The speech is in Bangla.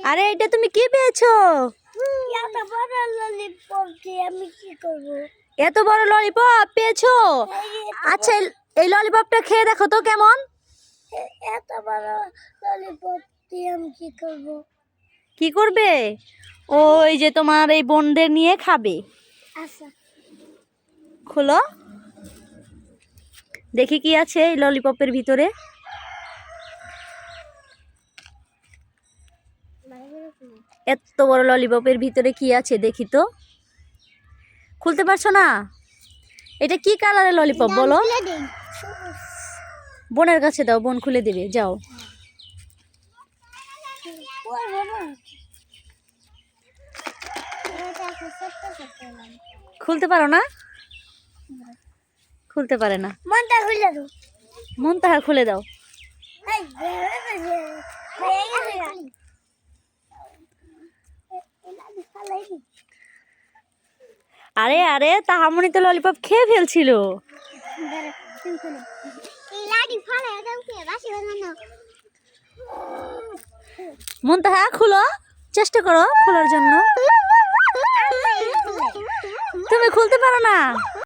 আরে এটা তুমি কি পেয়েছো? আমি কি করব? এত বড় ললিপপ পেয়েছো? আচ্ছা এই ললিপপটা খেয়ে দেখো তো কেমন। এত বড় ললিপপ দিয়ে আমি কি করব? কি করবে? ওই যে তোমার এই বোনদের নিয়ে খাবে। আচ্ছা খোলো দেখি কি আছে এই ললিপপের ভিতরে। এত বড় ললিপপের ভিতরে কি আছে দেখি তো। খুলতে পারছো না? এটা কি কালারের ললিপপ বলো? বোনের কাছে দাও, বোন খুলে দেবে, যাও। খুলতে পারো না? খুলতে পারে না। মনটা খুলে দাও। মন তাহার খুলে দাও। আরে আরে তাহামনি তো ললিপপ খেয়ে ফেলছিল। মন তাহা খুলো, চেষ্টা করো খোলার জন্য। তুমি খুলতে পারো না?